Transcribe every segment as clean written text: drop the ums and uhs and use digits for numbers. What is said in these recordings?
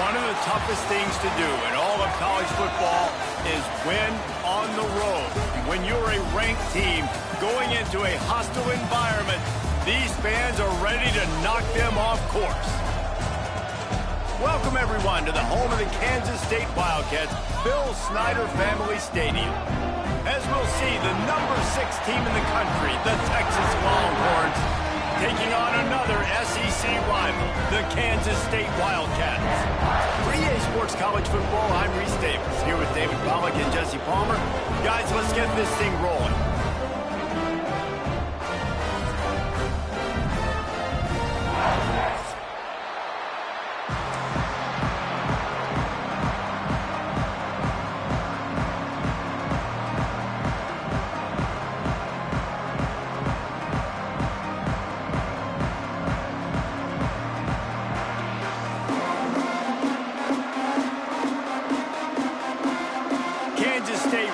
One of the toughest things to do in all of college football is win on the road. When you're a ranked team going into a hostile environment, these fans are ready to knock them off course. Welcome, everyone, to the home of the Kansas State Wildcats, Bill Snyder Family Stadium. As we'll see, the number 6 team in the country, the Texas Longhorns, taking on another SEC rival, the Kansas State Wildcats. For EA Sports College Football, I'm Reese Davis, here with David Pollack and Jesse Palmer. Guys, let's get this thing rolling.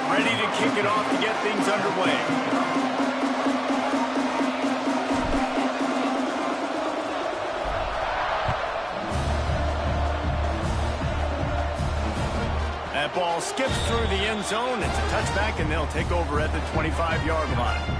Ready to kick it off to get things underway. That ball skips through the end zone. It's a touchback, and they'll take over at the 25-yard line.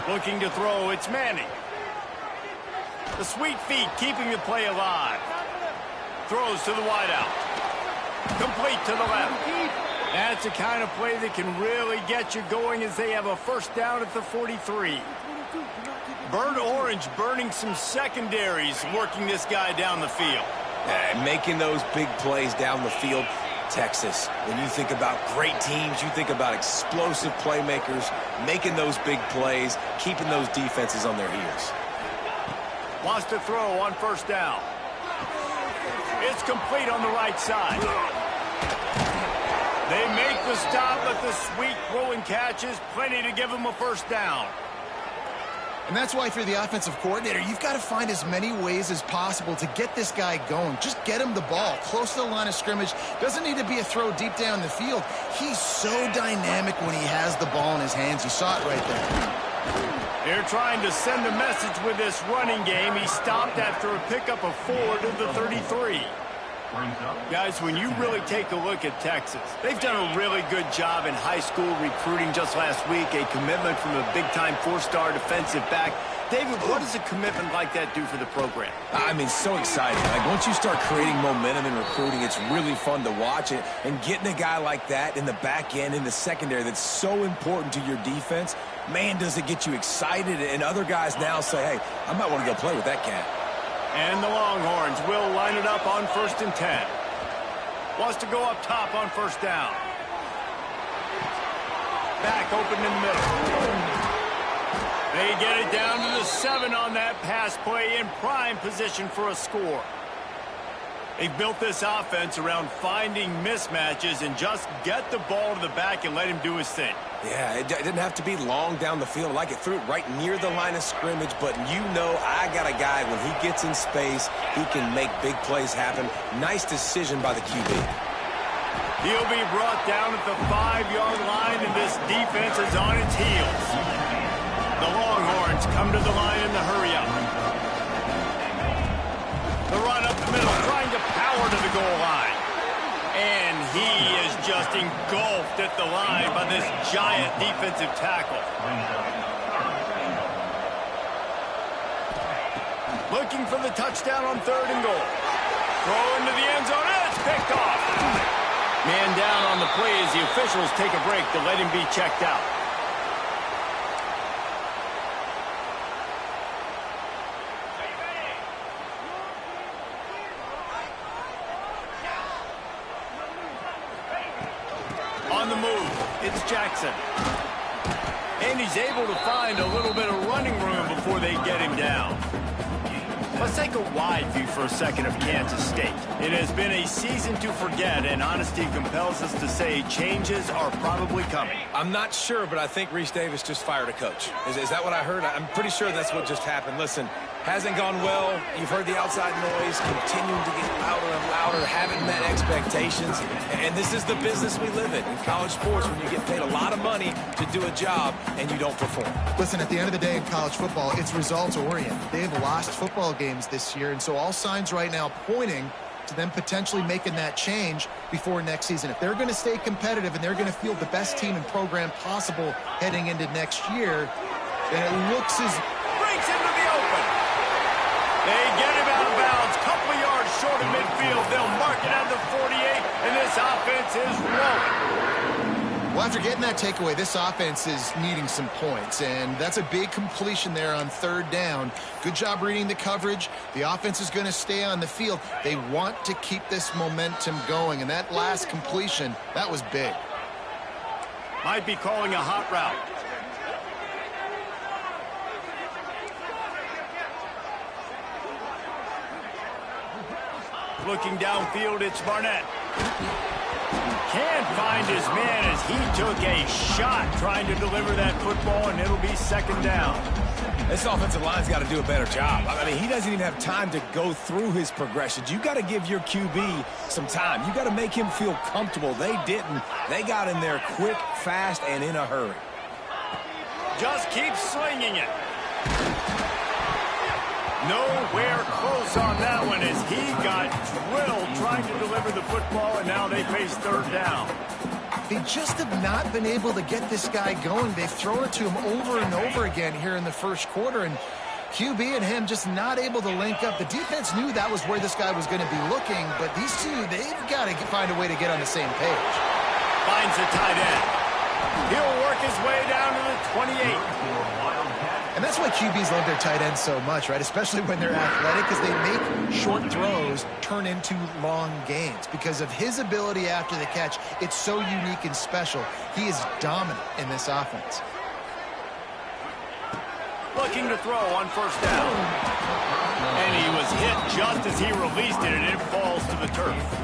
Looking to throw, it's Manning. The sweet feet keeping the play alive. Throws to the wideout. Complete to the left. That's the kind of play that can really get you going as they have a first down at the 43. Burnt Orange burning some secondaries, working this guy down the field. Making those big plays down the field. Texas, when you think about great teams, you think about explosive playmakers, making those big plays, keeping those defenses on their heels. Wants to throw on first down. It's complete on the right side. They make the stop, but the sweet throw and catch is plenty to give them a first down. And that's why, if you're the offensive coordinator, you've got to find as many ways as possible to get this guy going. Just get him the ball close to the line of scrimmage. Doesn't need to be a throw deep down the field. He's so dynamic when he has the ball in his hands. You saw it right there. They're trying to send a message with this running game. He stopped after a pickup of 4 to the 33. Guys, when you really take a look at Texas, they've done a really good job in high school recruiting. Just last week, a commitment from a big-time 4-star defensive back. David, what does a commitment like that do for the program? I mean, so exciting. Like, once you start creating momentum in recruiting, it's really fun to watch it. And getting a guy like that in the back end, in the secondary, that's so important to your defense, man, does it get you excited. And other guys now say, hey, I might want to go play with that cat. And the Longhorns will line it up on 1st and 10. Wants to go up top on first down. Back open in the middle. They get it down to the 7 on that pass play, in prime position for a score. They've built this offense around finding mismatches and just get the ball to the back and let him do his thing. Yeah, it didn't have to be long down the field. Like, it threw it right near the line of scrimmage, but you know I got a guy, when he gets in space, he can make big plays happen. Nice decision by the QB. He'll be brought down at the 5-yard line, and this defense is on its heels. The Longhorns come to the line in the hurry-up. The run up the middle, trying to power to the goal line. And he is just engulfed at the line by this giant defensive tackle. Looking for the touchdown on 3rd and goal. Throw into the end zone, and it's picked off. Man down on the play as the officials take a break to let him be checked out. On the move, it's Jackson. And he's able to find a little bit of running room before they get him down. Let's take a wide view for a second of Kansas State. It has been a season to forget, and honesty compels us to say changes are probably coming. I'm not sure, but I think Reese Davis just fired a coach. Is that what I heard? I'm pretty sure that's what just happened. Listen, hasn't gone well. You've heard the outside noise, continuing to get louder and louder, haven't met expectations. And this is the business we live in college sports, when you get paid a lot of money to do a job and you don't perform. Listen, at the end of the day in college football, it's results-oriented. They've lost football games this year, and so all signs right now pointing to them potentially making that change before next season. If they're going to stay competitive and they're going to field the best team and program possible heading into next year, then it looks as... Breaks into the open. They get him out of bounds. Couple of yards short of midfield. They'll mark it at the 48, and this offense is rolling. Well, after getting that takeaway, this offense is needing some points, and that's a big completion there on third down. Good job reading the coverage. The offense is going to stay on the field. They want to keep this momentum going, and that last completion, that was big. Might be calling a hot route. Looking downfield, it's Barnett. Can't find his man as he took a shot trying to deliver that football, and it'll be second down. This offensive line's got to do a better job. I mean, he doesn't even have time to go through his progressions. You got to give your QB some time. You got to make him feel comfortable. They didn't. They got in there quick, fast, and in a hurry. Just keep slinging it. Nowhere close on that one as he got drilled trying to deliver the football, and now they face third down. They just have not been able to get this guy going. They've thrown it to him over and over again here in the first quarter, and QB and him just not able to link up. The defense knew that was where this guy was going to be looking, but these two, they've got to find a way to get on the same page. Finds the tight end. He'll work his way down to the 28. And that's why QBs love their tight ends so much, right? Especially when they're athletic, because they make short throws turn into long gains. Because of his ability after the catch, it's so unique and special. He is dominant in this offense. Looking to throw on first down. And he was hit just as he released it, and it falls to the turf.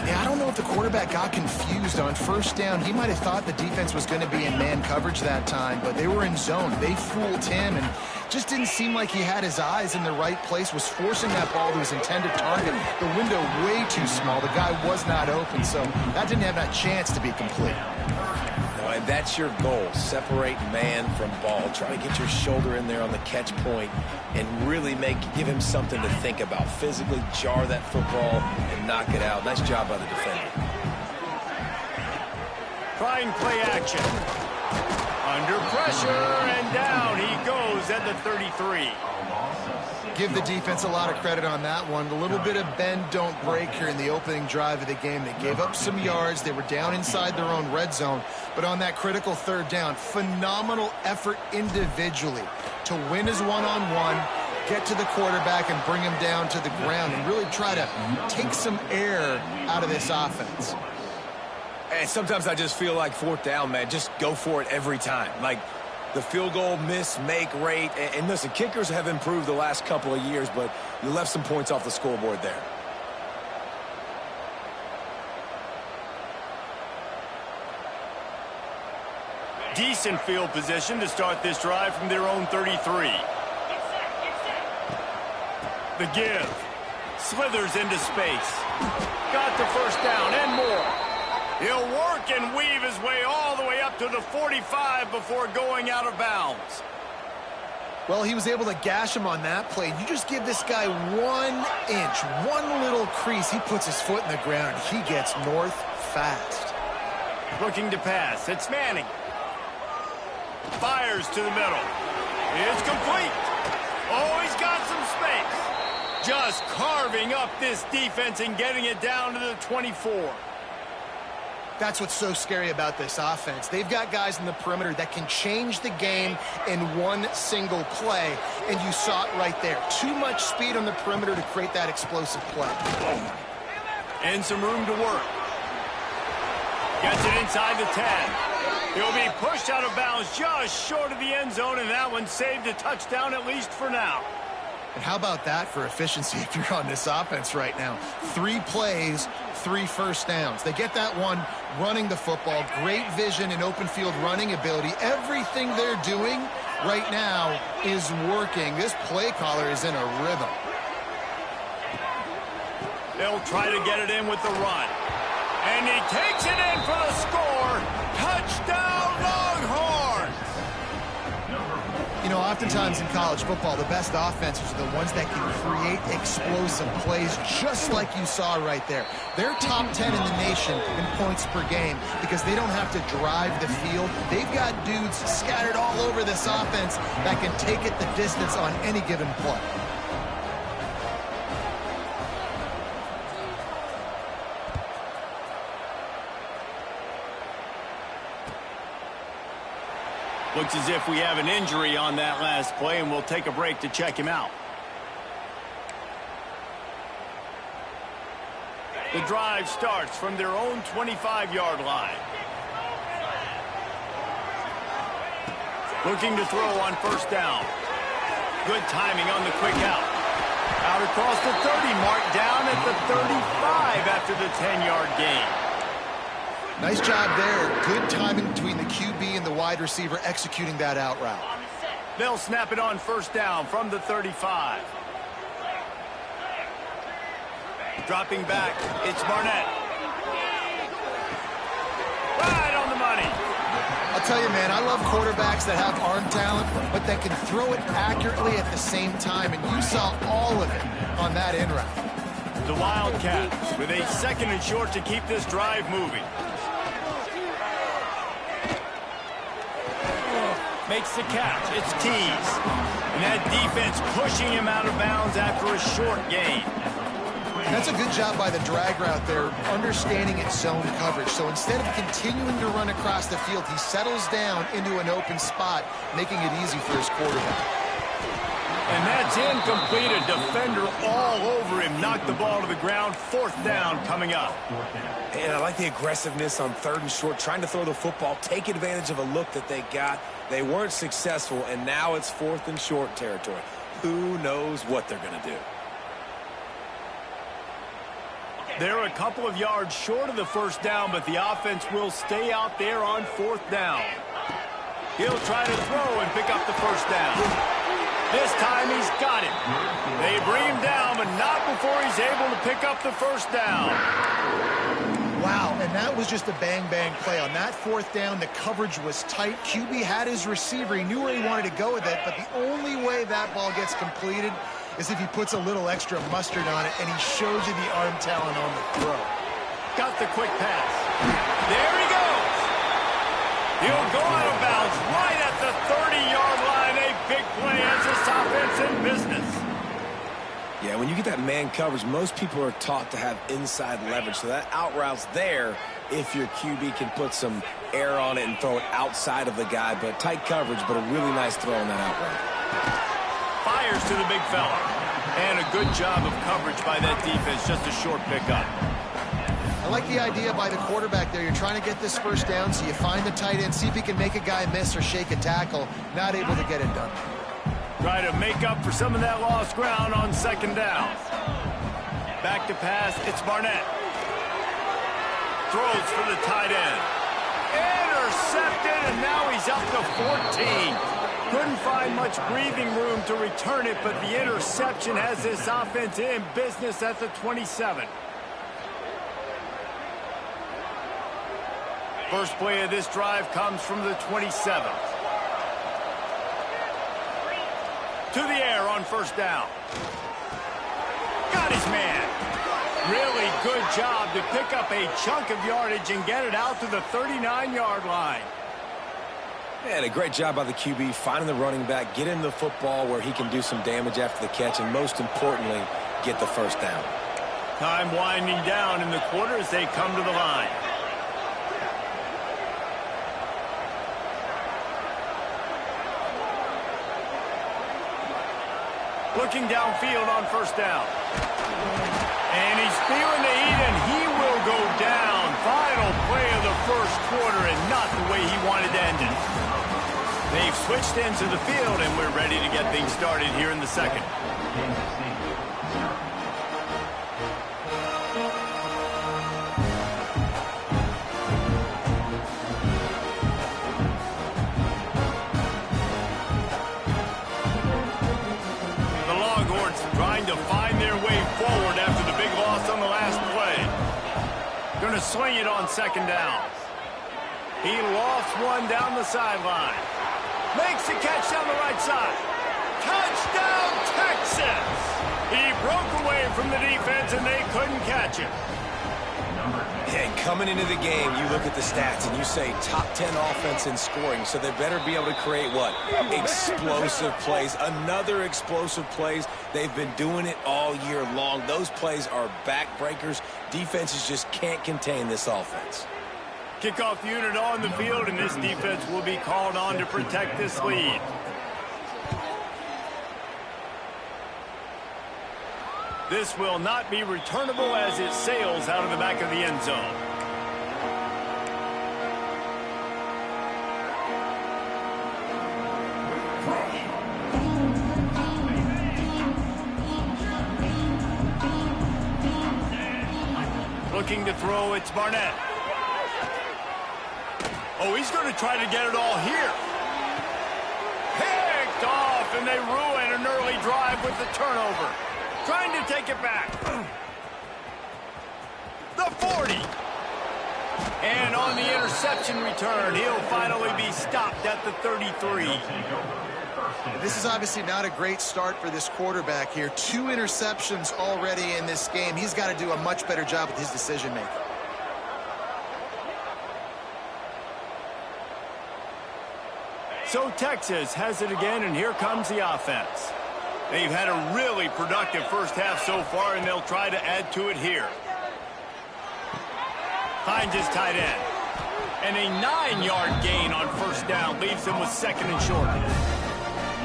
Yeah, I don't know if the quarterback got confused on first down. He might have thought the defense was going to be in man coverage that time, but they were in zone. They fooled him and just didn't seem like he had his eyes in the right place, was forcing that ball to his intended target. The window way too small. The guy was not open, so that didn't have that chance to be complete. And that's your goal, separate man from ball. Try to get your shoulder in there on the catch point and really give him something to think about. Physically jar that football and knock it out. Nice job by the defender. Trying play action. Under pressure, and down he goes at the 33. Give the defense a lot of credit on that one. A little bit of bend, don't break here in the opening drive of the game. They gave up some yards. They were down inside their own red zone. But on that critical third down, phenomenal effort individually to win his one-on-one, get to the quarterback and bring him down to the ground and really try to take some air out of this offense. And sometimes I just feel like fourth down, man, just go for it every time. Like, the field goal miss, make rate. And listen, kickers have improved the last couple of years, but you left some points off the scoreboard there. Decent field position to start this drive from their own 33. The give. Slithers into space. Got the first down and more. He'll work and weave his way all the way up to the 45 before going out of bounds. Well, he was able to gash him on that play. You just give this guy 1 inch, one little crease. He puts his foot in the ground. He gets north fast. Looking to pass. It's Manning. Fires to the middle. It's complete. Oh, he's got some space. Just carving up this defense and getting it down to the 24. That's what's so scary about this offense. They've got guys in the perimeter that can change the game in one single play, and you saw it right there. Too much speed on the perimeter to create that explosive play. And some room to work. Gets it inside the 10. He'll be pushed out of bounds just short of the end zone, and that one saved a touchdown at least for now. And how about that for efficiency if you're on this offense right now? 3 plays, 3 first downs. They get that one running the football, great vision and open field running ability. Everything they're doing right now is working. This play caller is in a rhythm. They'll try to get it in with the run. And he takes it in for the score. Touchdown, Longhorns! You know, oftentimes in college football, the best offenses are the ones that can create explosive plays, just like you saw right there. They're top 10 in the nation in points per game because they don't have to drive the field. They've got dudes scattered all over this offense that can take it the distance on any given play. Looks as if we have an injury on that last play, and we'll take a break to check him out. The drive starts from their own 25-yard line. Looking to throw on first down. Good timing on the quick out. Out across the 30, mark down at the 35 after the 10-yard gain. Nice job there. Good timing between the QB and the wide receiver executing that out route. They'll snap it on first down from the 35. Dropping back, it's Barnett. Right on the money. I'll tell you, man, I love quarterbacks that have arm talent, but that can throw it accurately at the same time, and you saw all of it on that in route. The Wildcats with a 2nd and short to keep this drive moving. Makes the catch. It's Keys. And that defense pushing him out of bounds after a short gain. That's a good job by the drag route there, understanding its zone coverage. So instead of continuing to run across the field, he settles down into an open spot, making it easy for his quarterback. And that's incomplete. A defender all over him. Knocked the ball to the ground. 4th down coming up. And I like the aggressiveness on 3rd and short, trying to throw the football, take advantage of a look that they got. They weren't successful, and now it's 4th and short territory. Who knows what they're going to do? They're a couple of yards short of the first down, but the offense will stay out there on 4th down. He'll try to throw and pick up the first down. This time he's got it. They bring him down, but not before he's able to pick up the first down. Wow, and that was just a bang-bang play. On that 4th down, the coverage was tight. QB had his receiver. He knew where he wanted to go with it, but the only way that ball gets completed is if he puts a little extra mustard on it, and he shows you the arm talent on the throw. Got the quick pass. There he goes. He'll go out of bounds right at the 30-yard line. A big play as this offense in business. Yeah, when you get that man coverage, most people are taught to have inside leverage. So that out route's there if your QB can put some air on it and throw it outside of the guy. But tight coverage, but a really nice throw on that out route. Fires to the big fella. And a good job of coverage by that defense. Just a short pickup. I like the idea by the quarterback there. You're trying to get this first down, so you find the tight end, see if he can make a guy miss or shake a tackle. Not able to get it done. Try to make up for some of that lost ground on 2nd down. Back to pass, it's Barnett. Throws for the tight end. Intercepted, and now he's up to 14. Couldn't find much breathing room to return it, but the interception has this offense in business at the 27. First play of this drive comes from the 27th. To the air on first down. Got his man. Really good job to pick up a chunk of yardage and get it out to the 39-yard line. And a great job by the QB finding the running back, get him the football where he can do some damage after the catch, and most importantly, get the first down. Time winding down in the quarter as they come to the line. Looking downfield on first down. And he's feeling the heat, and he will go down. Final play of the first quarter, and not the way he wanted to end it. They've switched into the field, and we're ready to get things started here in the second. The Longhorns trying to find their way forward after the big loss on the last play. Going to swing it on second down. He lost one down the sideline. Makes the catch down the right side. Touchdown, Texas! He broke away from the defense, and they couldn't catch him. And coming into the game, you look at the stats, and you say top 10 offense in scoring, so they better be able to create what? Explosive plays. Another explosive plays. They've been doing it all year long. Those plays are backbreakers. Defenses just can't contain this offense. Kickoff unit on the field, and this defense will be called on to protect this lead. This will not be returnable as it sails out of the back of the end zone. Looking to throw, it's Barnett. Oh, he's going to try to get it all here. Picked off, and they ruin an early drive with the turnover. Trying to take it back. The 40. And on the interception return, he'll finally be stopped at the 33. This is obviously not a great start for this quarterback here. 2 interceptions already in this game. He's got to do a much better job with his decision-making. So Texas has it again, and here comes the offense. They've had a really productive first half so far, and they'll try to add to it here. Finds his tight end. And a 9-yard gain on first down leaves them with second and short.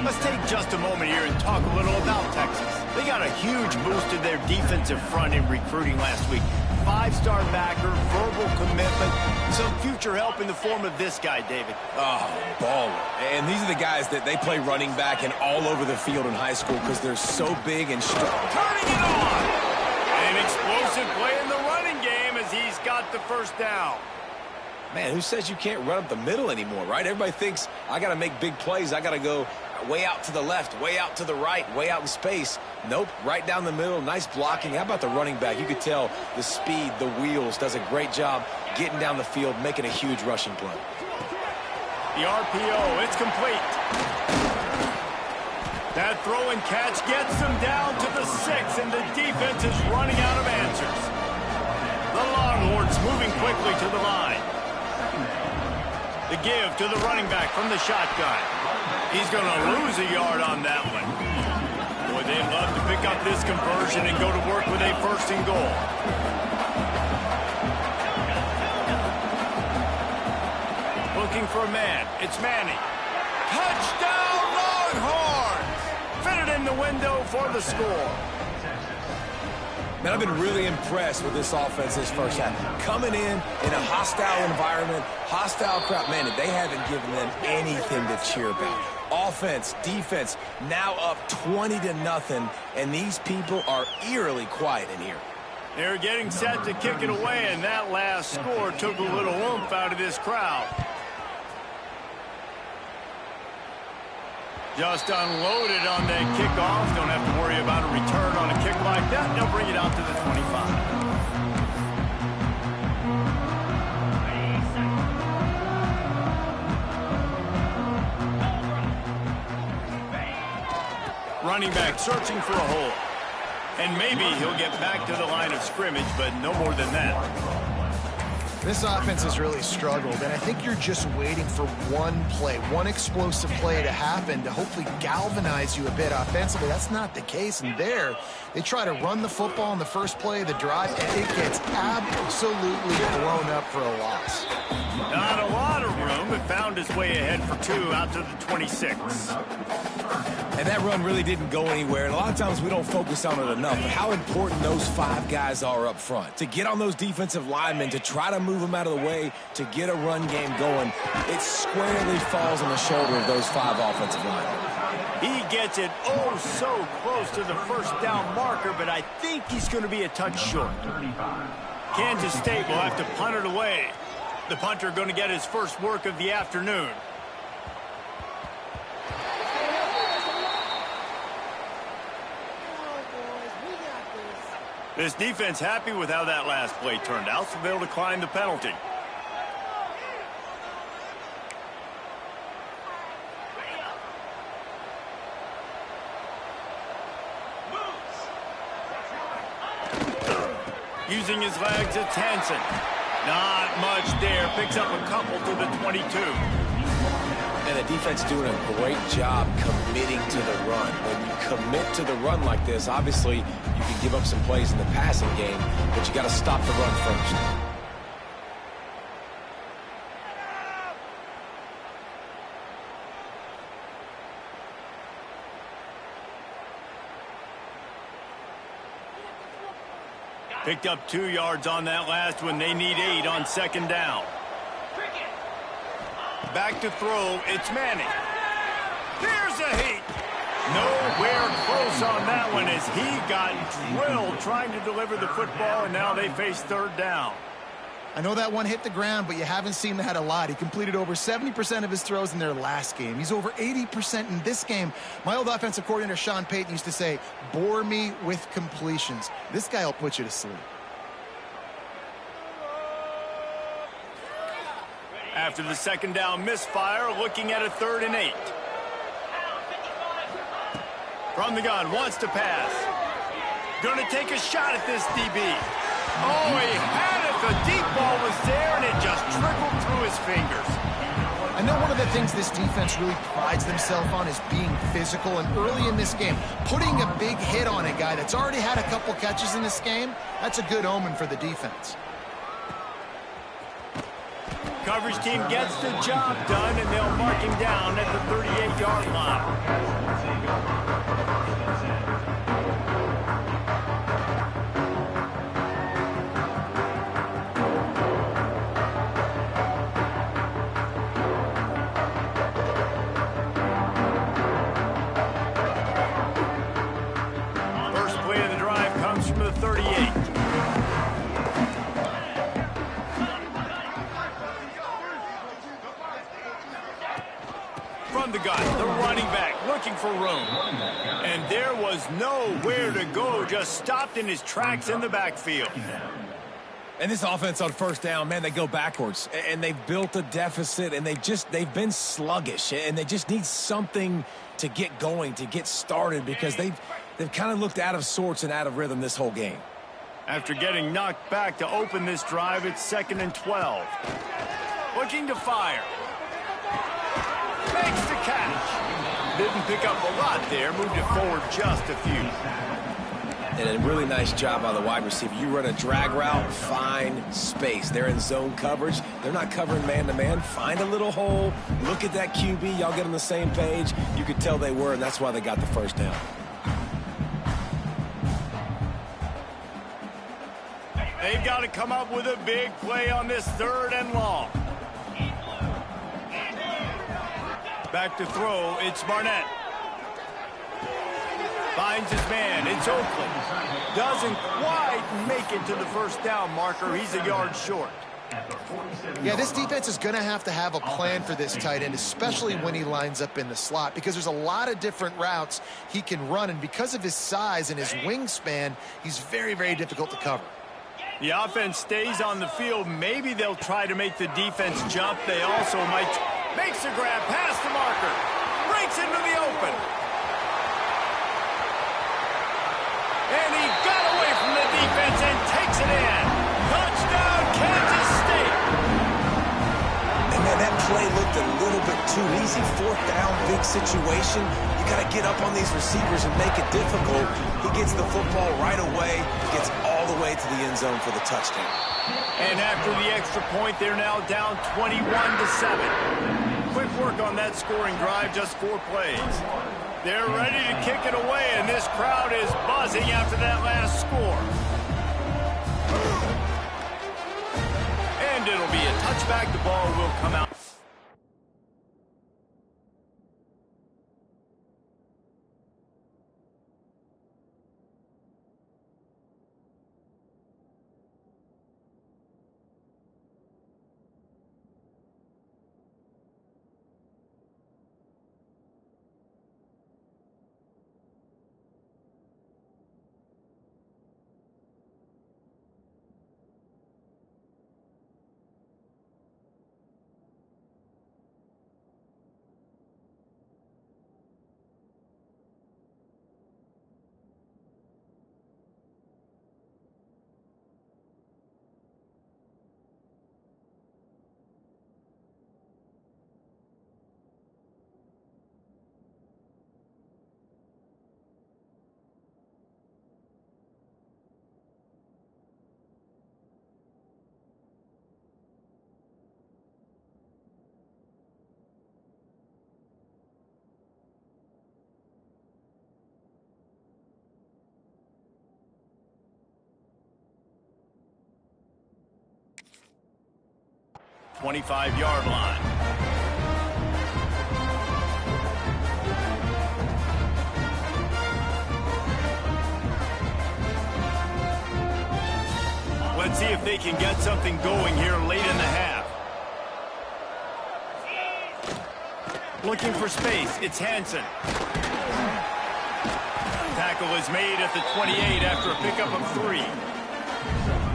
Let's take just a moment here and talk a little about Texas. They got a huge boost to their defensive front in recruiting last week. 5-star backer, verbal commitment, some future help in the form of this guy, David. Oh, baller. And these are the guys that they play running back and all over the field in high school because they're so big and strong. Turning it on! An explosive play in the running game as he's got the first down. Man, who says you can't run up the middle anymore, right? Everybody thinks, I got to make big plays. I got to go way out to the left, way out to the right, way out in space. Nope, right down the middle, nice blocking. How about the running back? You could tell the speed, the wheels, does a great job getting down the field, making a huge rushing play. The RPO, it's complete. That throw and catch gets them down to the 6, and the defense is running out of answers. The Longhorns moving quickly to the line. The give to the running back from the shotgun. He's going to lose a yard on that one. Boy, they'd love to pick up this conversion and go to work with a first and goal. Looking for a man. It's Manning. Touchdown, Longhorns! Fitted in the window for the score. Man, I've been really impressed with this offense this first half. Coming in a hostile environment, hostile crowd. Man, they haven't given them anything to cheer about. Offense, defense, now up 20-0, and these people are eerily quiet in here. They're getting set to kick it away, and that last score took a little oomph out of this crowd. Just unloaded on that kickoff. Don't have to worry about a return on a kick like that. They'll bring it out to the 25. Running back searching for a hole. And maybe he'll get back to the line of scrimmage, but no more than that. This offense has really struggled, and I think you're just waiting for one play, one explosive play to happen to hopefully galvanize you a bit offensively. That's not the case, and there, they try to run the football in the first play of the drive, and it gets absolutely blown up for a loss. Not a lot of room, but found his way ahead for 2 out to the 26. And that run really didn't go anywhere. And a lot of times we don't focus on it enough. But how important those 5 guys are up front. To get on those defensive linemen, to try to move them out of the way, to get a run game going, it squarely falls on the shoulder of those 5 offensive linemen. He gets it oh so close to the first down marker, but I think he's going to be a touch short. Kansas State will have to punt it away. The punter going to get his first work of the afternoon. This defense happy with how that last play turned out, so they'll decline the penalty. Using his legs, it's Hansen. Not much there. Picks up a couple to the 22. And the defense doing a great job committing to the run. When you commit to the run like this, obviously you can give up some plays in the passing game, but you got to stop the run first. Picked up 2 yards on that last one. They need 8 on second down. Back to throw. It's Manning. There's a heat. Nowhere close on that one as he got drilled trying to deliver the football, and now they face third down. I know that one hit the ground, but you haven't seen that a lot. He completed over 70% of his throws in their last game. He's over 80% in this game. My old offensive coordinator, Sean Payton, used to say, bore me with completions. This guy will put you to sleep. After the second down misfire, looking at a 3rd and 8. From the gun, wants to pass. Going to take a shot at this DB. Oh, he had it. The deep ball was there, and it just trickled through his fingers. I know one of the things this defense really prides themselves on is being physical, and early in this game, putting a big hit on a guy that's already had a couple catches in this game, that's a good omen for the defense. Coverage team gets the job done, and they'll mark him down at the 38-yard line. First play of the drive comes from the 38. From the gun, the running back looking for room. And there was nowhere to go, just stopped in his tracks in the backfield. And this offense on first down, man, they go backwards. And they've built a deficit, and they've been sluggish. And they just need something to get going, to get started, because they've kind of looked out of sorts and out of rhythm this whole game. After getting knocked back to open this drive, it's 2nd and 12. Looking to fire. Makes the catch. Didn't pick up a lot there. Moved it forward just a few. And a really nice job by the wide receiver. You run a drag route, find space. They're in zone coverage. They're not covering man-to-man. Find a little hole. Look at that QB. Y'all get on the same page. You could tell they were, and that's why they got the first down. They've got to come up with a big play on this 3rd and long. Back to throw, it's Barnett. Finds his man, it's Oakland. Doesn't quite make it to the first down marker. He's a yard short. Yeah, this defense is going to have a plan for this tight end, especially when he lines up in the slot, because there's a lot of different routes he can run, and because of his size and his wingspan, he's very, very difficult to cover. The offense stays on the field. Maybe they'll try to make the defense jump. They also might. Makes a grab past the marker. Breaks into the open. And he got away from the defense and takes it in. Touchdown, Kansas State. And man, that play looked a little bit too easy. 4th down, big situation. You got to get up on these receivers and make it difficult. He gets the football right away. Gets all the way to the end zone for the touchdown. And after the extra point, they're now down 21-7. Quick work on that scoring drive, just 4 plays. They're ready to kick it away, and this crowd is buzzing after that last score. And it'll be a touchback. The ball will come out. .25-yard line. Let's see if they can get something going here late in the half. Looking for space. It's Hansen. Tackle is made at the 28 after a pickup of 3.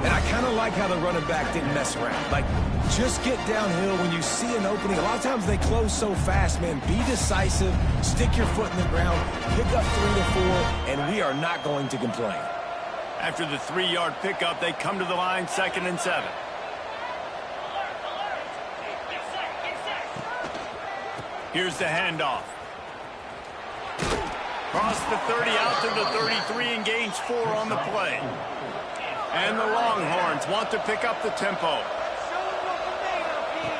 And I kind of like how the running back didn't mess around. Like, just get downhill when you see an opening. A lot of times they close so fast, man. Be decisive, stick your foot in the ground, pick up 3 to 4, and we are not going to complain. After the 3-yard pickup, they come to the line, 2nd and 7. Here's the handoff. Cross the 30 out to the 33 and gains 4 on the play. And the Longhorns want to pick up the tempo.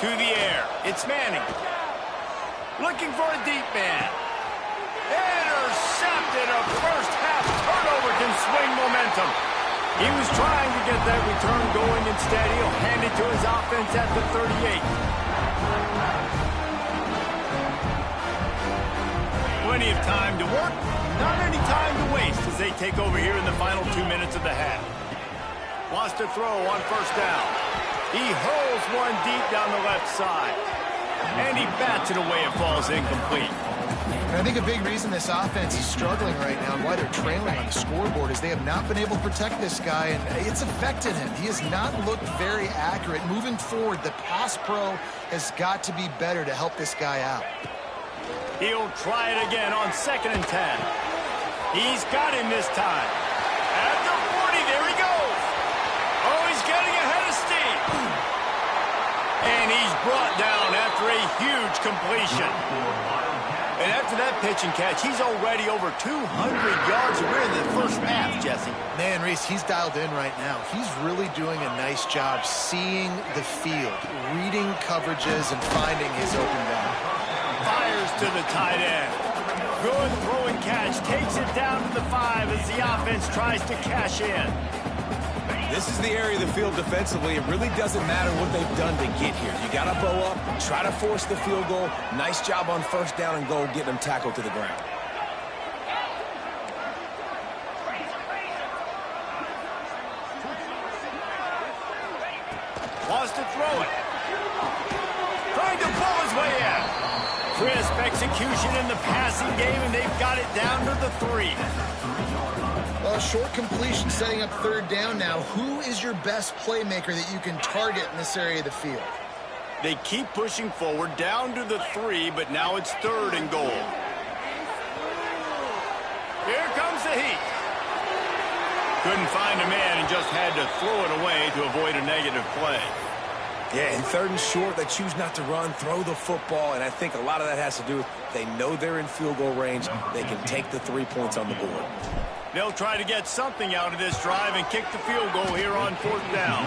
To the air. It's Manning. Looking for a deep man. Intercepted. A first-half turnover can swing momentum. He was trying to get that return going. Instead, he'll hand it to his offense at the 38. Plenty of time to work. Not any time to waste as they take over here in the final 2 minutes of the half. Wants to throw on 1st down. He hurls one deep down the left side. And he bats it away. It falls incomplete. And I think a big reason this offense is struggling right now and why they're trailing on the scoreboard is they have not been able to protect this guy, and it's affected him. He has not looked very accurate. Moving forward, the pass pro has got to be better to help this guy out. He'll try it again on 2nd and 10. He's got him this time. At the 40, there he goes. Oh, he's getting ahead of steam. And he's brought down after a huge completion. And after that pitch and catch, he's already over 200 yards. We're in the first half, Jesse. Man, Reese, he's dialed in right now. He's really doing a nice job seeing the field, reading coverages, and finding his open guy. Fires to the tight end. Good throw and catch. Takes it down to the 5 as the offense tries to cash in. This is the area of the field defensively. It really doesn't matter what they've done to get here. You got to bow up, try to force the field goal. Nice job on 1st down and goal, getting them tackled to the ground. Wants to throw it. Trying to pull his way out. Crisp execution in the passing game, and they've got it down to the 3. Well, a short completion setting up 3rd down now. Who is your best playmaker that you can target in this area of the field? They keep pushing forward down to the 3, but now it's 3rd and goal. Here comes the heat. Couldn't find a man and just had to throw it away to avoid a negative play. Yeah, in 3rd and short, they choose not to run, throw the football, and I think a lot of that has to do with they know they're in field goal range. They can take the 3 points on the board. They'll try to get something out of this drive and kick the field goal here on 4th down.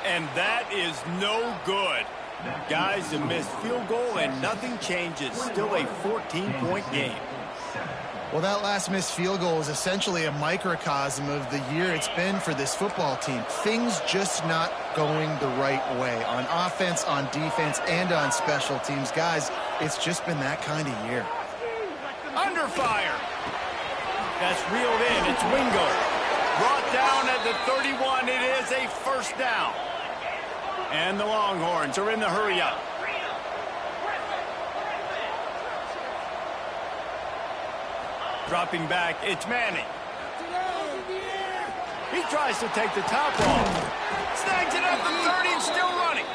And that is no good. Guys, a missed field goal and nothing changes. Still a 14-point game. Well, that last missed field goal is essentially a microcosm of the year it's been for this football team. Things just not going the right way on offense, on defense, and on special teams. Guys, it's just been that kind of year. Under fire. That's reeled in. It's Wingo. Brought down at the 31. It is a first down. And the Longhorns are in the hurry-up. Dropping back, it's Manning. He tries to take the top off. Snags it at the 30 and still running.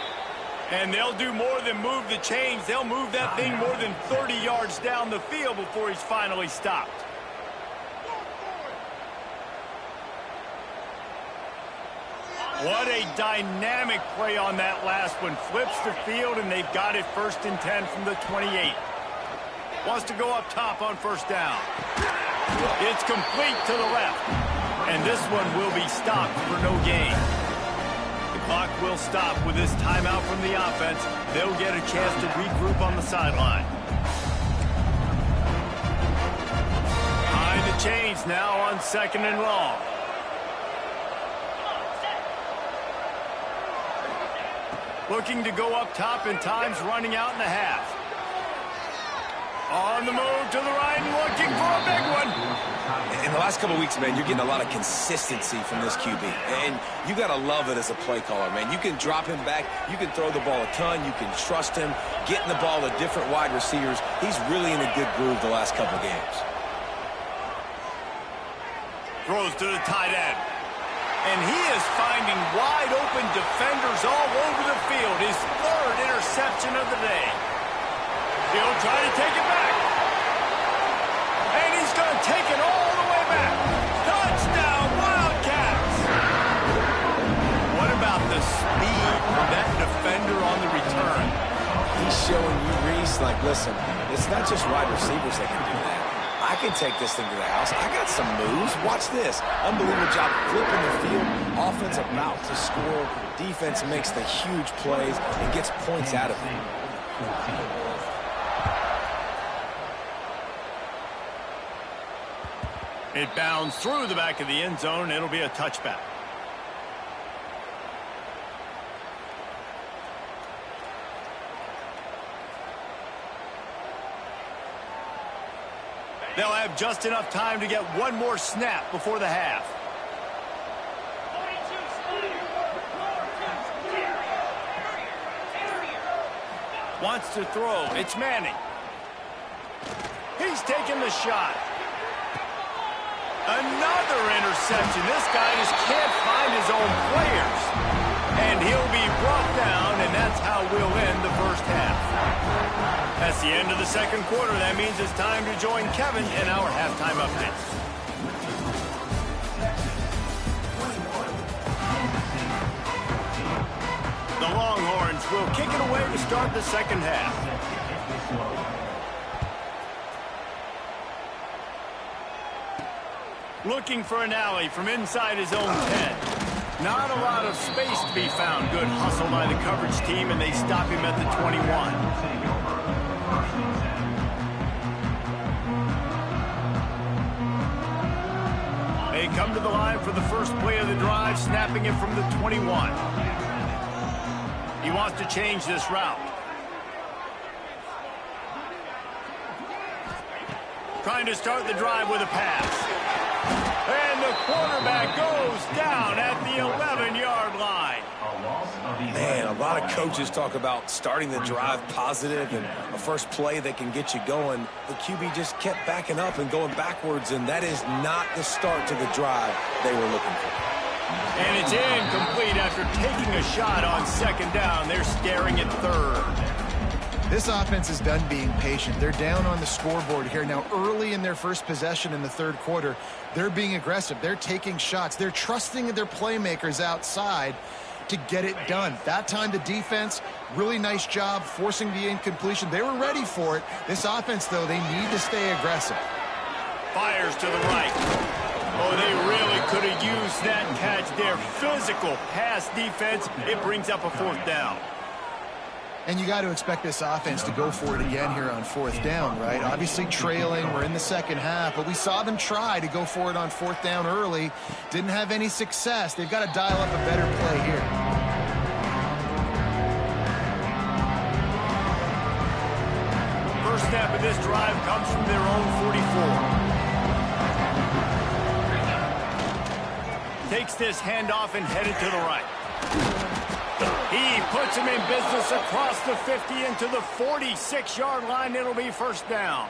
And they'll do more than move the chains. They'll move that thing more than 30 yards down the field before he's finally stopped. What a dynamic play on that last one. Flips the field, and they've got it 1st and 10 from the 28. Wants to go up top on first down. It's complete to the left. And this one will be stopped for no gain. The clock will stop with this timeout from the offense. They'll get a chance to regroup on the sideline. Behind the chains now on 2nd and long. Looking to go up top, and time's running out in the half. On the move to the right and looking for a big one. In the last couple of weeks, man, you're getting a lot of consistency from this QB. And you got to love it as a play caller, man. You can drop him back. You can throw the ball a ton. You can trust him. Getting the ball to different wide receivers. He's really in a good groove the last couple of games. Throws to the tight end. And he is finding wide open defenders all over the field. His 3rd interception of the day. He'll try to take it back. And he's going to take it all the way back. Touchdown, Wildcats. What about the speed from that defender on the return? He's showing you, Reese, like, listen, it's not just wide receivers that can do that. I can take this thing to the house. I got some moves. Watch this. Unbelievable job flipping the field. Offense about to score. Defense makes the huge plays and gets points out of it. It bounds through the back of the end zone. It'll be a touchback. They'll have just enough time to get one more snap before the half. Wants to throw. It's Manning. He's taking the shot. Another interception. This guy just can't find his own players. And he'll be brought down, and that's how we'll end the first half. That's the end of the second quarter. That means it's time to join Kevin in our halftime updates. The Longhorns will kick it away to start the second half. Looking for an alley from inside his own 10. Not a lot of space to be found. Good hustle by the coverage team, and they stop him at the 21. They come to the line for the first play of the drive, snapping it from the 21. He wants to change this route. Trying to start the drive with a pass. And the quarterback goes down at the 11-yard line. Man, a lot of coaches talk about starting the drive positive and a first play that can get you going. The QB just kept backing up and going backwards, and that is not the start to the drive they were looking for. And it's incomplete after taking a shot on second down. They're staring at third. This offense is done being patient. They're down on the scoreboard here. Now, early in their first possession in the third quarter, they're being aggressive. They're taking shots. They're trusting their playmakers outside to get it done. That time, the defense, really nice job forcing the incompletion. They were ready for it. This offense, though, they need to stay aggressive. Fires to the right. Oh, they really could have used that catch there. Physical pass defense. It brings up a fourth down. And you got to expect this offense to go for it again here on fourth down, right? Obviously trailing, we're in the second half, but we saw them try to go for it on fourth down early. Didn't have any success. They've got to dial up a better play here. First snap of this drive comes from their own 44. Takes this handoff and headed to the right. He puts him in business across the 50 into the 46-yard line. It'll be first down.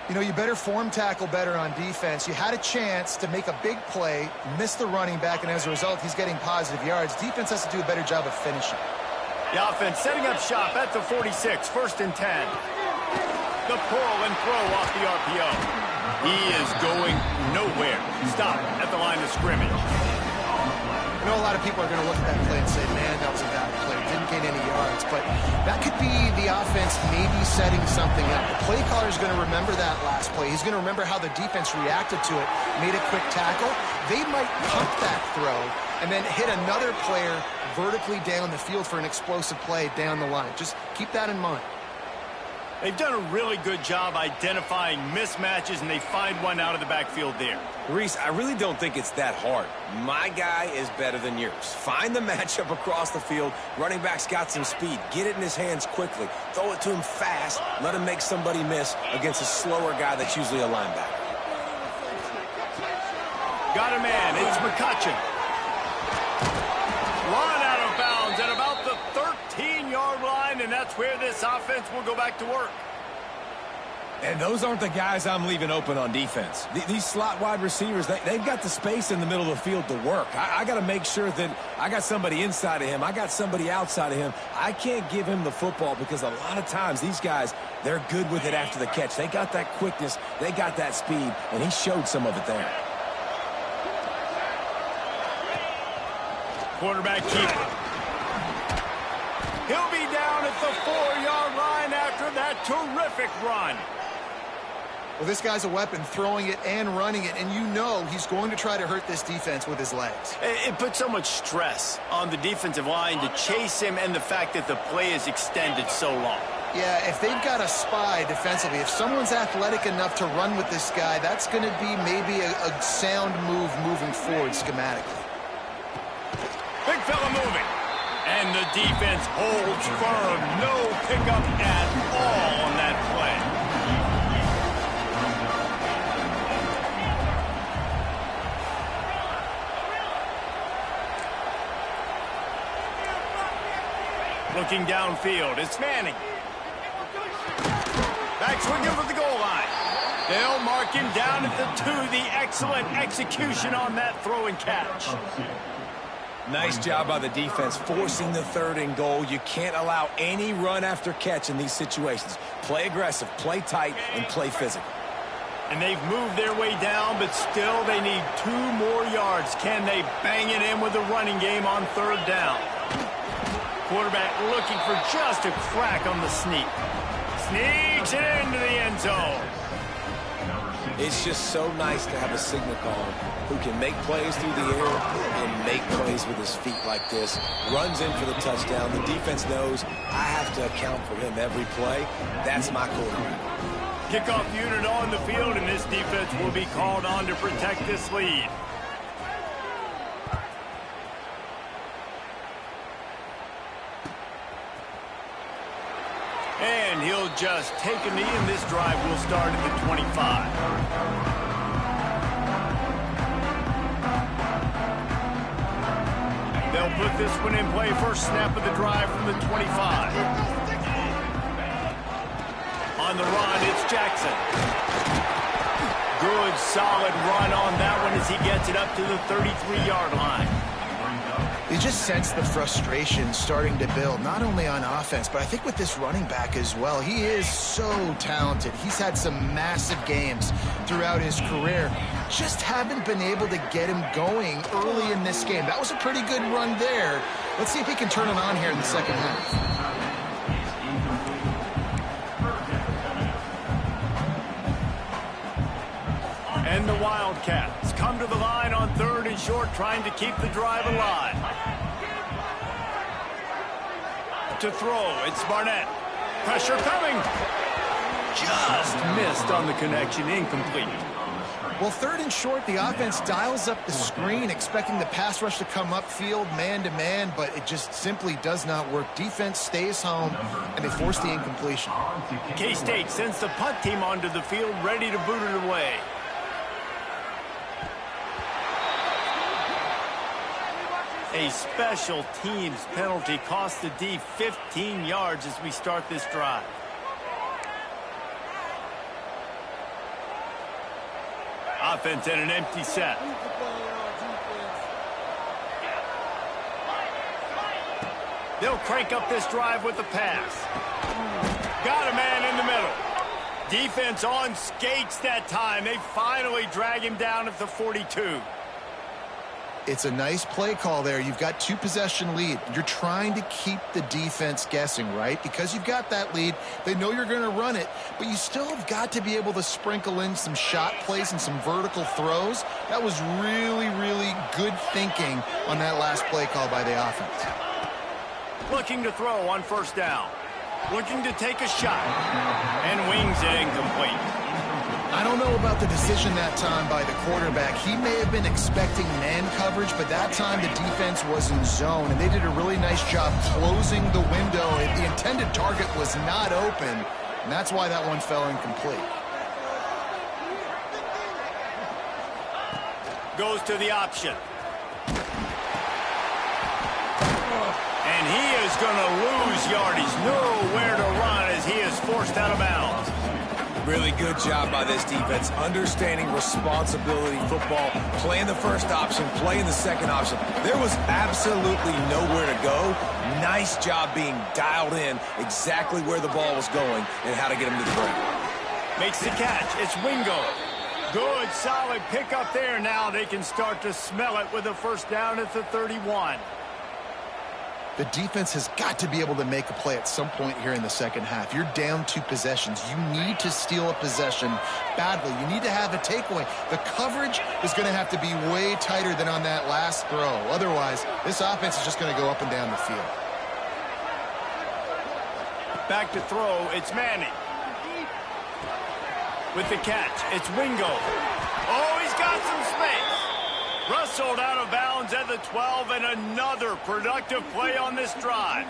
You know, you better form tackle better on defense. You had a chance to make a big play, miss the running back, and as a result, he's getting positive yards. Defense has to do a better job of finishing. The offense setting up shop at the 46, first and 10. The pull and throw off the RPO. He is going nowhere. Stop at the line of scrimmage. I know a lot of people are going to look at that play and say, man, that was a bad play. Didn't gain any yards. But that could be the offense maybe setting something up. The play caller is going to remember that last play. He's going to remember how the defense reacted to it, made a quick tackle. They might pump that throw and then hit another player vertically down the field for an explosive play down the line. Just keep that in mind. They've done a really good job identifying mismatches, and they find one out of the backfield there. Reese, I really don't think it's that hard. My guy is better than yours. Find the matchup across the field. Running back's got some speed. Get it in his hands quickly. Throw it to him fast. Let him make somebody miss against a slower guy that's usually a linebacker. Got a man. It's McCutcheon. Run out of bounds at about the 13-yard line, and that's where this offense will go back to work. And those aren't the guys I'm leaving open on defense. These slot wide receivers, they've got the space in the middle of the field to work. I got to make sure that I got somebody inside of him. I got somebody outside of him. I can't give him the football because a lot of times these guys, they're good with it after the catch. They got that quickness. They got that speed, and he showed some of it there. Quarterback keeper. He'll be down at the 4-yard line after that terrific run. Well, this guy's a weapon, throwing it and running it, and you know he's going to try to hurt this defense with his legs. It puts so much stress on the defensive line to chase him and the fact that the play is extended so long. Yeah, if they've got a spy defensively, if someone's athletic enough to run with this guy, that's going to be maybe a sound move moving forward schematically. Big fella moving. And the defense holds firm. No pickup at all on that play. Looking downfield, it's Manning. Back swinging for the goal line. They'll mark him down at the 2. The excellent execution on that throw and catch. Nice job by the defense forcing the 3rd and goal. You can't allow any run after catch in these situations. Play aggressive, play tight, and play physical. And they've moved their way down, but still they need 2 more yards. Can they bang it in with the running game on 3rd down? Quarterback looking for just a crack on the sneak. Sneaks it into the end zone. It's just so nice to have a signal caller who can make plays through the air and make plays with his feet like this. Runs in for the touchdown. The defense knows I have to account for him every play. That's my quarterback. Kickoff unit on the field, and this defense will be called on to protect this lead. And he'll just take a knee, and this drive will start at the 25. They'll put this one in play. First snap of the drive from the 25. On the run, it's Jackson. Good, solid run on that one as he gets it up to the 33-yard line. You just sense the frustration starting to build, not only on offense, but I think with this running back as well. He is so talented. He's had some massive games throughout his career. Just haven't been able to get him going early in this game. That was a pretty good run there. Let's see if he can turn it on here in the second half. And the Wildcats come to the line on 3rd and short, trying to keep the drive alive. Out to throw, it's Barnett. Pressure coming. Just missed on the connection, incomplete. Well, 3rd and short, the offense dials up the screen, expecting the pass rush to come upfield man-to-man, but it just simply does not work. Defense stays home, and they force the incompletion. K-State sends the punt team onto the field, ready to boot it away. A special teams penalty cost the D 15 yards as we start this drive. Offense in an empty set. They'll crank up this drive with the pass. Got a man in the middle. Defense on skates that time. They finally drag him down at the 42. It's a nice play call there. You've got 2-possession lead. You're trying to keep the defense guessing, right? Because you've got that lead. They know you're going to run it, but you still have got to be able to sprinkle in some shot plays and some vertical throws. That was really, really good thinking on that last play call by the offense. Looking to throw on 1st down. Looking to take a shot. And wings it incomplete. I don't know about the decision that time by the quarterback. He may have been expecting man coverage, but that time the defense was in zone, and they did a really nice job closing the window. The intended target was not open, and that's why that one fell incomplete. Goes to the option. And he is going to lose yardage. Nowhere to run as he is forced out of bounds. Really good job by this defense, understanding responsibility football, playing the first option, playing the second option. There was absolutely nowhere to go. Nice job being dialed in exactly where the ball was going and how to get him to the ground. Makes the catch. It's Wingo. Good, solid pickup there. Now they can start to smell it with a 1st down at the 31. The defense has got to be able to make a play at some point here in the second half. You're down 2 possessions. You need to steal a possession badly. You need to have a takeaway. The coverage is going to have to be way tighter than on that last throw. Otherwise, this offense is just going to go up and down the field. Back to throw, it's Manning. With the catch, it's Wingo. Oh, he's got some space. Rustled out of bounds at the 12, and another productive play on this drive.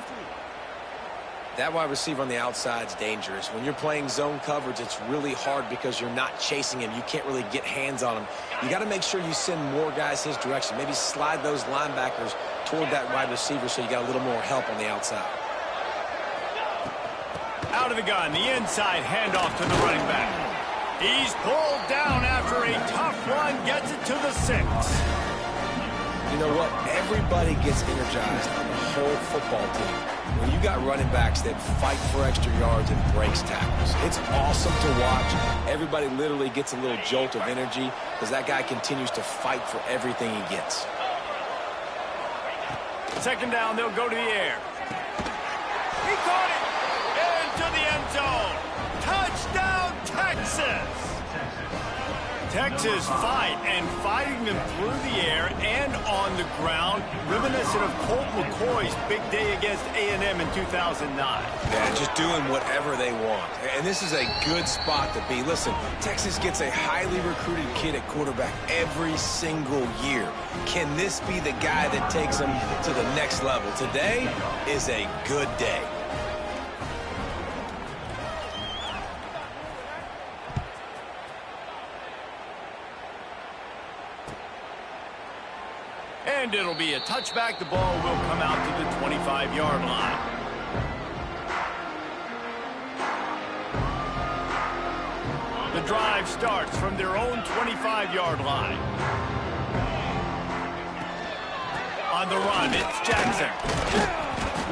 That wide receiver on the outside is dangerous. When you're playing zone coverage, it's really hard because you're not chasing him. You can't really get hands on him. You got to make sure you send more guys his direction. Maybe slide those linebackers toward that wide receiver so you got a little more help on the outside. Out of the gun, the inside handoff to the running back. He's pulled down after a tough run, gets it to the 6. You know what? Everybody gets energized on the whole football team when you got running backs that fight for extra yards and breaks tackles. It's awesome to watch. Everybody literally gets a little jolt of energy as that guy continues to fight for everything he gets. 2nd down, they'll go to the air. He caught it into the end zone. Touchdown, Texas! Texas fighting them through the air and on the ground, reminiscent of Colt McCoy's big day against A&M in 2009. Yeah, just doing whatever they want. And this is a good spot to be. Listen, Texas gets a highly recruited kid at quarterback every single year. Can this be the guy that takes them to the next level? Today is a good day. And it'll be a touchback. The ball will come out to the 25-yard line. The drive starts from their own 25-yard line. On the run, it's Jackson.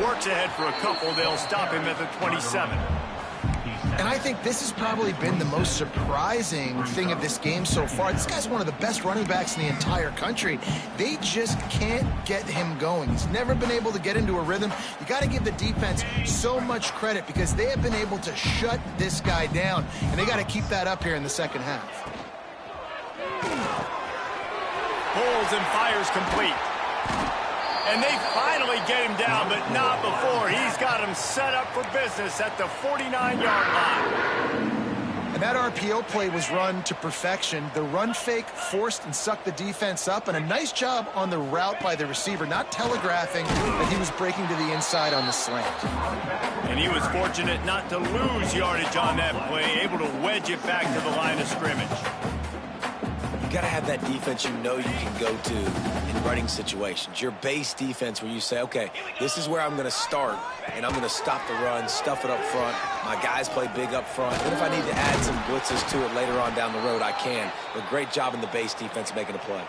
Works ahead for a couple. They'll stop him at the 27. And I think this has probably been the most surprising thing of this game so far. This guy's one of the best running backs in the entire country. They just can't get him going. He's never been able to get into a rhythm. You got to give the defense so much credit because they have been able to shut this guy down. And they got to keep that up here in the second half. Pulls and fires complete. And they finally get him down, but not before. He's got him set up for business at the 49-yard line. And that RPO play was run to perfection. The run fake forced and sucked the defense up, and a nice job on the route by the receiver, not telegraphing that he was breaking to the inside on the slant. And he was fortunate not to lose yardage on that play, able to wedge it back to the line of scrimmage. You got to have that defense you know you can go to in running situations. Your base defense where you say, okay, this is where I'm going to start, and I'm going to stop the run, stuff it up front. My guys play big up front. And if I need to add some blitzes to it later on down the road, I can. But great job in the base defense making a play.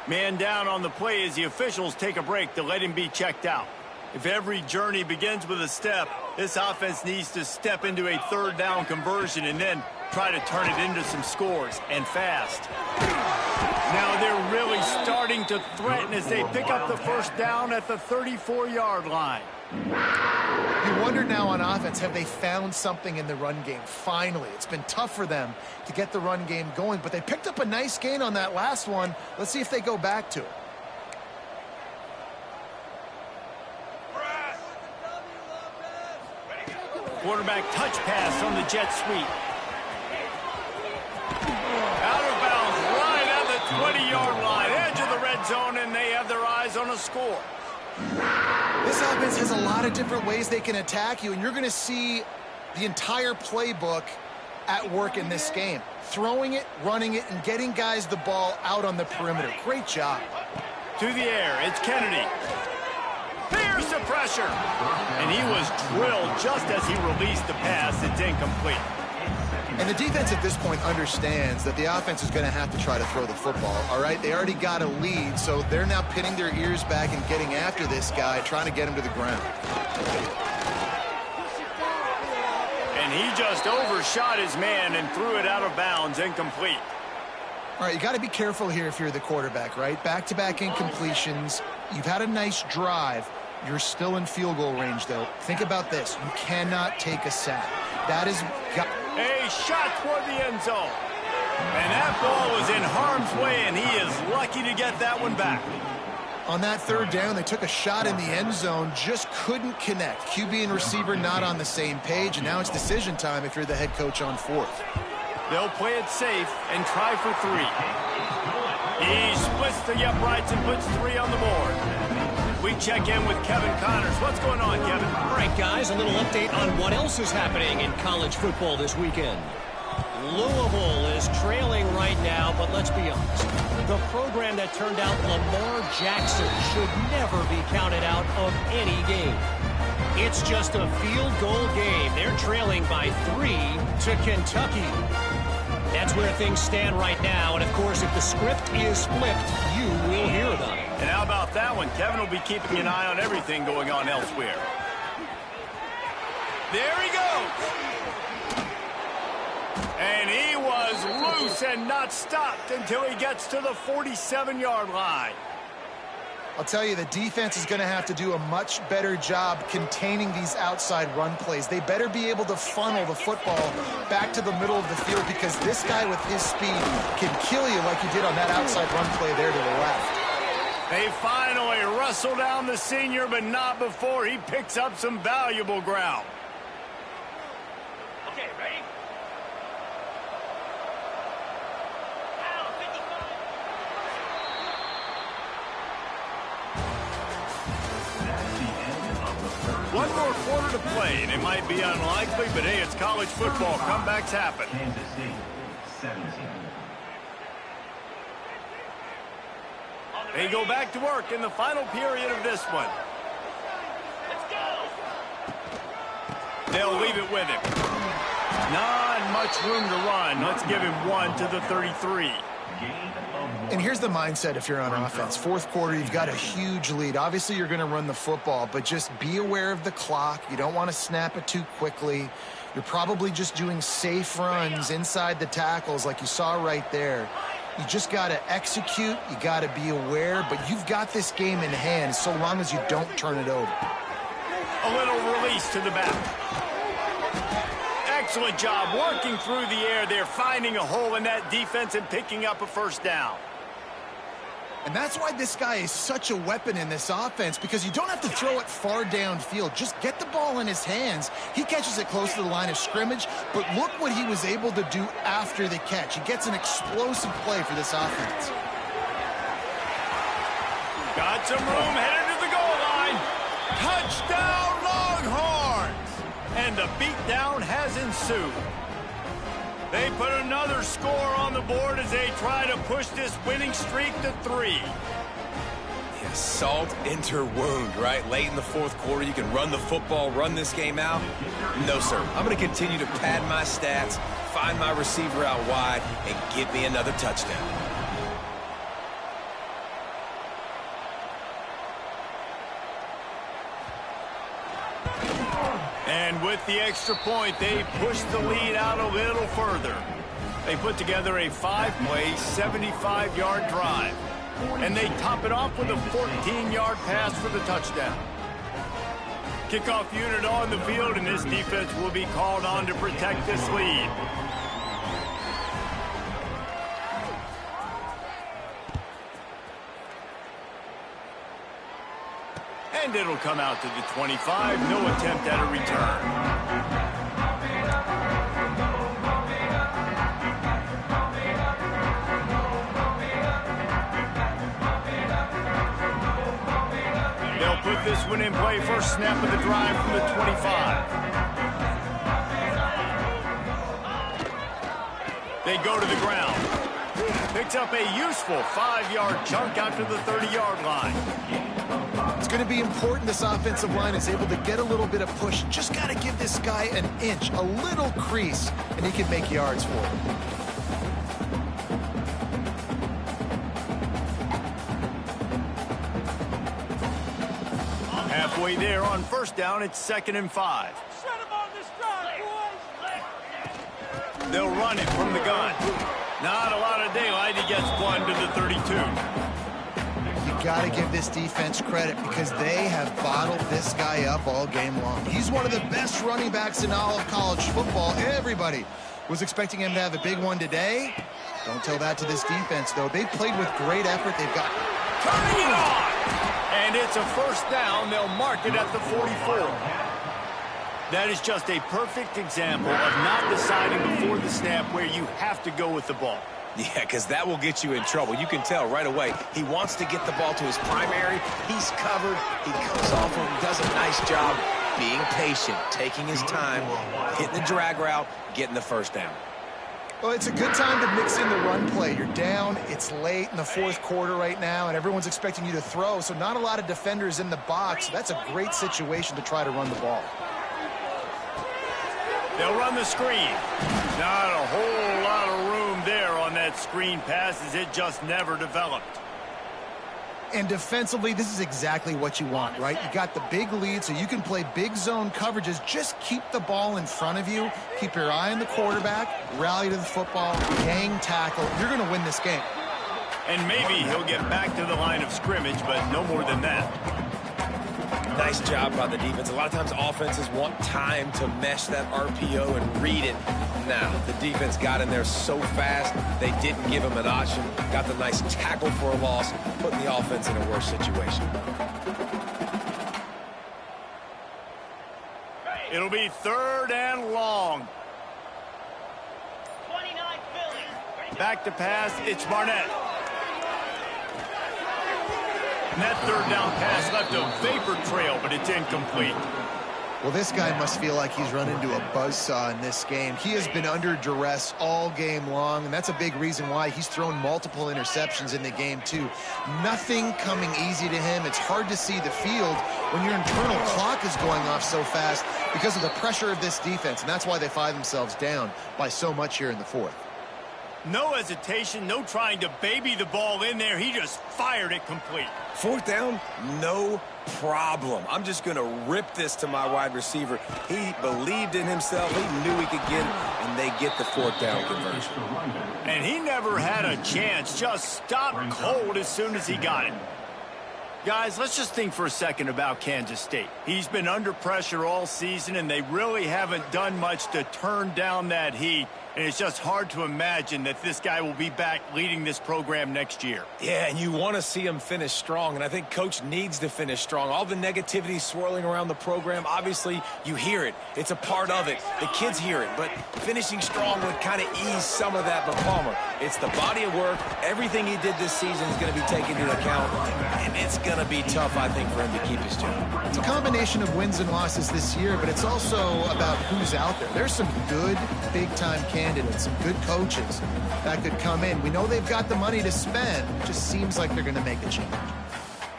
Man down on the play as the officials take a break to let him be checked out. If every journey begins with a step, this offense needs to step into a third down conversion and then try to turn it into some scores, and fast. Now they're really starting to threaten as they pick up the first down at the 34-yard line. You wonder now on offense, have they found something in the run game? Finally, it's been tough for them to get the run game going, but they picked up a nice gain on that last one. Let's see if they go back to it. Quarterback touch pass on the jet sweep. Out of bounds, right at the 20-yard line, edge of the red zone, and they have their eyes on a score. This offense has a lot of different ways they can attack you, and you're going to see the entire playbook at work in this game. Throwing it, running it, and getting guys the ball out on the perimeter. Great job. To the air, it's Kennedy. Here's the pressure. And he was drilled just as he released the pass. It's incomplete. And the defense at this point understands that the offense is going to have to try to throw the football, all right? They already got a lead, so they're now pinning their ears back and getting after this guy, trying to get him to the ground. And he just overshot his man and threw it out of bounds, incomplete. All right, you got to be careful here if you're the quarterback, right? Back-to-back incompletions. You've had a nice drive. You're still in field goal range, though. Think about this. You cannot take a sack. That is... A shot toward the end zone. And that ball was in harm's way, and he is lucky to get that one back. On that third down, they took a shot in the end zone, just couldn't connect. QB and receiver not on the same page, and now it's decision time if you're the head coach on fourth. They'll play it safe and try for three. He splits the uprights and puts three on the board. We check in with Kevin Connors. What's going on, Kevin? All right, guys, a little update on what else is happening in college football this weekend. Louisville is trailing right now, but let's be honest. The program that turned out Lamar Jackson should never be counted out of any game. It's just a field goal game. They're trailing by 3 to Kentucky. That's where things stand right now, and of course, if the script is flipped, you will hear about it. And how about that one? Kevin will be keeping an eye on everything going on elsewhere. There he goes. And he was loose and not stopped until he gets to the 47-yard line. I'll tell you, the defense is going to have to do a much better job containing these outside run plays. They better be able to funnel the football back to the middle of the field, because this guy with his speed can kill you like he did on that outside run play there to the left. They finally wrestle down the senior, but not before he picks up some valuable ground. Okay, ready? One more quarter to play, and it might be unlikely, but hey, it's college football. Comebacks happen. They go back to work in the final period of this one. They'll leave it with him. Not much room to run. Let's give him one to the 33. And here's the mindset if you're on offense. Fourth quarter, you've got a huge lead. Obviously, you're going to run the football, but just be aware of the clock. You don't want to snap it too quickly. You're probably just doing safe runs inside the tackles like you saw right there. You just got to execute. You got to be aware, but you've got this game in hand so long as you don't turn it over. A little release to the back. Excellent job working through the air there, finding a hole in that defense and picking up a first down. And that's why this guy is such a weapon in this offense, because you don't have to throw it far downfield. Just get the ball in his hands. He catches it close to the line of scrimmage, but look what he was able to do after the catch. He gets an explosive play for this offense. Got some room, headed to the goal line. Touchdown, Longhorns! And the beatdown has ensued. They put another score on the board as they try to push this winning streak to 3. Yeah, salt enter wound, right? Late in the fourth quarter, you can run the football, run this game out. No, sir. I'm going to continue to pad my stats, find my receiver out wide, and get me another touchdown. And with the extra point, they push the lead out a little further. They put together a 5-play, 75-yard drive. And they top it off with a 14-yard pass for the touchdown. Kickoff unit on the field, and this defense will be called on to protect this lead. And it'll come out to the 25. No attempt at a return. They'll put this one in play. First snap of the drive from the 25. They go to the ground. Picks up a useful 5-yard chunk out to the 30-yard line. It's going to be important this offensive line is able to get a little bit of push. Just got to give this guy an inch, a little crease, and he can make yards for him. Halfway there on first down, it's 2nd and 5. Set him on this drive, boys! They'll run it from the gun. Not a lot of daylight. He gets one to the 32. You got to give this defense credit because they have bottled this guy up all game long. He's one of the best running backs in all of college football. Everybody was expecting him to have a big one today. Don't tell that to this defense, though. They played with great effort. They've got... Turning it on! And it's a first down. They'll mark it at the 44. That is just a perfect example of not deciding before the snap where you have to go with the ball. Yeah, because that will get you in trouble. You can tell right away he wants to get the ball to his primary. He's covered. He comes off and does a nice job being patient, taking his time, hitting the drag route, getting the first down. Well, it's a good time to mix in the run play. You're down, it's late in the fourth quarter right now, and everyone's expecting you to throw, so not a lot of defenders in the box. So that's a great situation to try to run the ball. They'll run the screen. Not a whole lot of room there on that screen pass as it just never developed. And defensively, this is exactly what you want, right? You got the big lead, so you can play big zone coverages. Just keep the ball in front of you. Keep your eye on the quarterback. Rally to the football. Gang tackle. You're going to win this game. And maybe he'll get back to the line of scrimmage, but no more than that. Nice job by the defense. A lot of times offenses want time to mesh that RPO and read it. Now, the defense got in there so fast, they didn't give him an option. Got the nice tackle for a loss, putting the offense in a worse situation. It'll be 3rd and long. 29 Philly. Back to pass, it's Barnett. And that 3rd down pass left a vapor trail, but it's incomplete. Well, this guy must feel like he's run into a buzzsaw in this game. He has been under duress all game long, and that's a big reason why he's thrown multiple interceptions in the game, too. Nothing coming easy to him. It's hard to see the field when your internal clock is going off so fast because of the pressure of this defense, and that's why they find themselves down by so much here in the fourth. No hesitation, no trying to baby the ball in there. He just fired it complete. 4th down, no problem. I'm just going to rip this to my wide receiver. He believed in himself. He knew he could get it, and they get the 4th down conversion. And he never had a chance. Just stopped cold as soon as he got it. Guys, let's just think for a second about Kansas State. He's been under pressure all season, and they really haven't done much to turn down that heat. And it's just hard to imagine that this guy will be back leading this program next year. Yeah, and you want to see him finish strong, and I think Coach needs to finish strong. All the negativity swirling around the program, obviously, you hear it. It's a part of it. The kids hear it, but finishing strong would kind of ease some of that. But Palmer, it's the body of work. Everything he did this season is going to be taken into account, and it's going to be tough, I think, for him to keep his job. It's a combination of wins and losses this year, but it's also about who's out there. There's some good big-time candidates, some good coaches that could come in. We know they've got the money to spend. It just seems like they're going to make a change.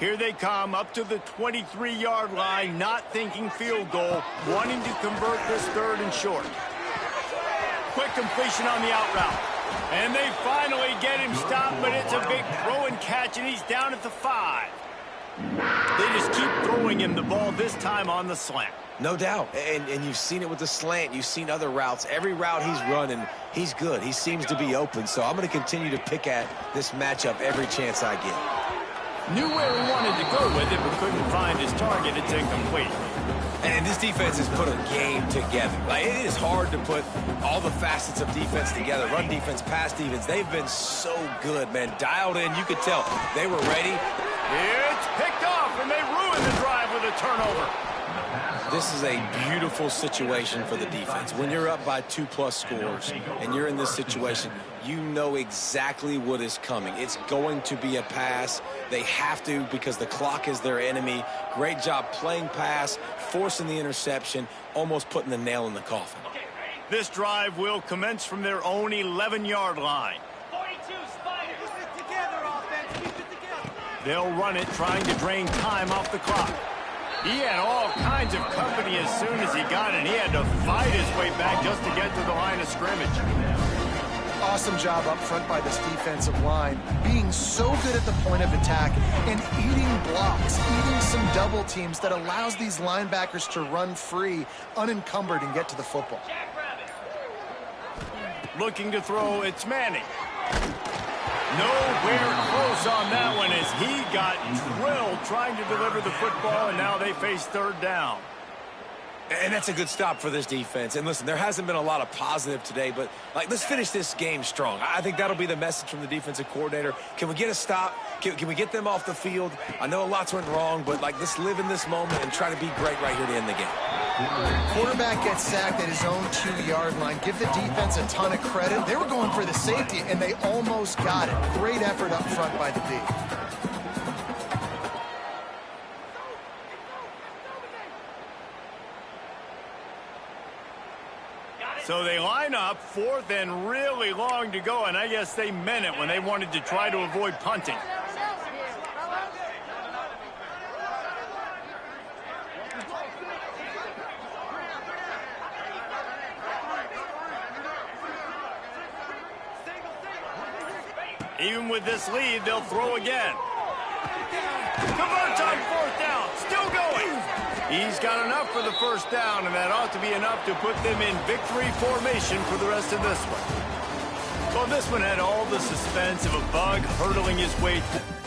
Here they come up to the 23-yard line, not thinking field goal, wanting to convert this 3rd and short. Quick completion on the out route. And they finally get him stopped, but it's a big throw and catch, and he's down at the 5. They just keep throwing him the ball, this time on the slant. No doubt, and you've seen it with the slant. You've seen other routes. Every route he's running, he's good. He seems to be open, so I'm going to continue to pick at this matchup every chance I get. Knew where he wanted to go with it, but couldn't find his target. It's incomplete. And this defense has put a game together. Like, it is hard to put all the facets of defense together. Run defense, pass defense. They've been so good, man. Dialed in. You could tell they were ready. It's picked off, and they ruin the drive with a turnover. This is a beautiful situation for the defense. When you're up by 2+ scores and you're in this situation, you know exactly what is coming. It's going to be a pass. They have to because the clock is their enemy. Great job playing pass, forcing the interception, almost putting the nail in the coffin. This drive will commence from their own 11-yard line. 42 Spiders. Keep it together, offense. Keep it together. They'll run it, trying to drain time off the clock. He had all kinds of company as soon as he got it. He had to fight his way back just to get to the line of scrimmage. Awesome job up front by this defensive line, being so good at the point of attack and eating blocks, eating some double teams that allows these linebackers to run free, unencumbered, and get to the football. Looking to throw, it's Manning. Nowhere close on that one as he got drilled trying to deliver the football, and now they face 3rd down. And that's a good stop for this defense. And listen, there hasn't been a lot of positive today, but let's finish this game strong. I think that'll be the message from the defensive coordinator. Can we get a stop? Can we get them off the field? I know lots went wrong, but let's live in this moment and try to be great right here to end the game. Quarterback gets sacked at his own 2-yard line. Give the defense a ton of credit. They were going for the safety, and they almost got it. Great effort up front by the D. So they line up, 4th and really long to go, and I guess they meant it when they wanted to try to avoid punting. Even with this lead, they'll throw again. Converts on 4th down, still going. He's got enough for the 1st down, and that ought to be enough to put them in victory formation for the rest of this one. Well, this one had all the suspense of a bug hurtling his way through.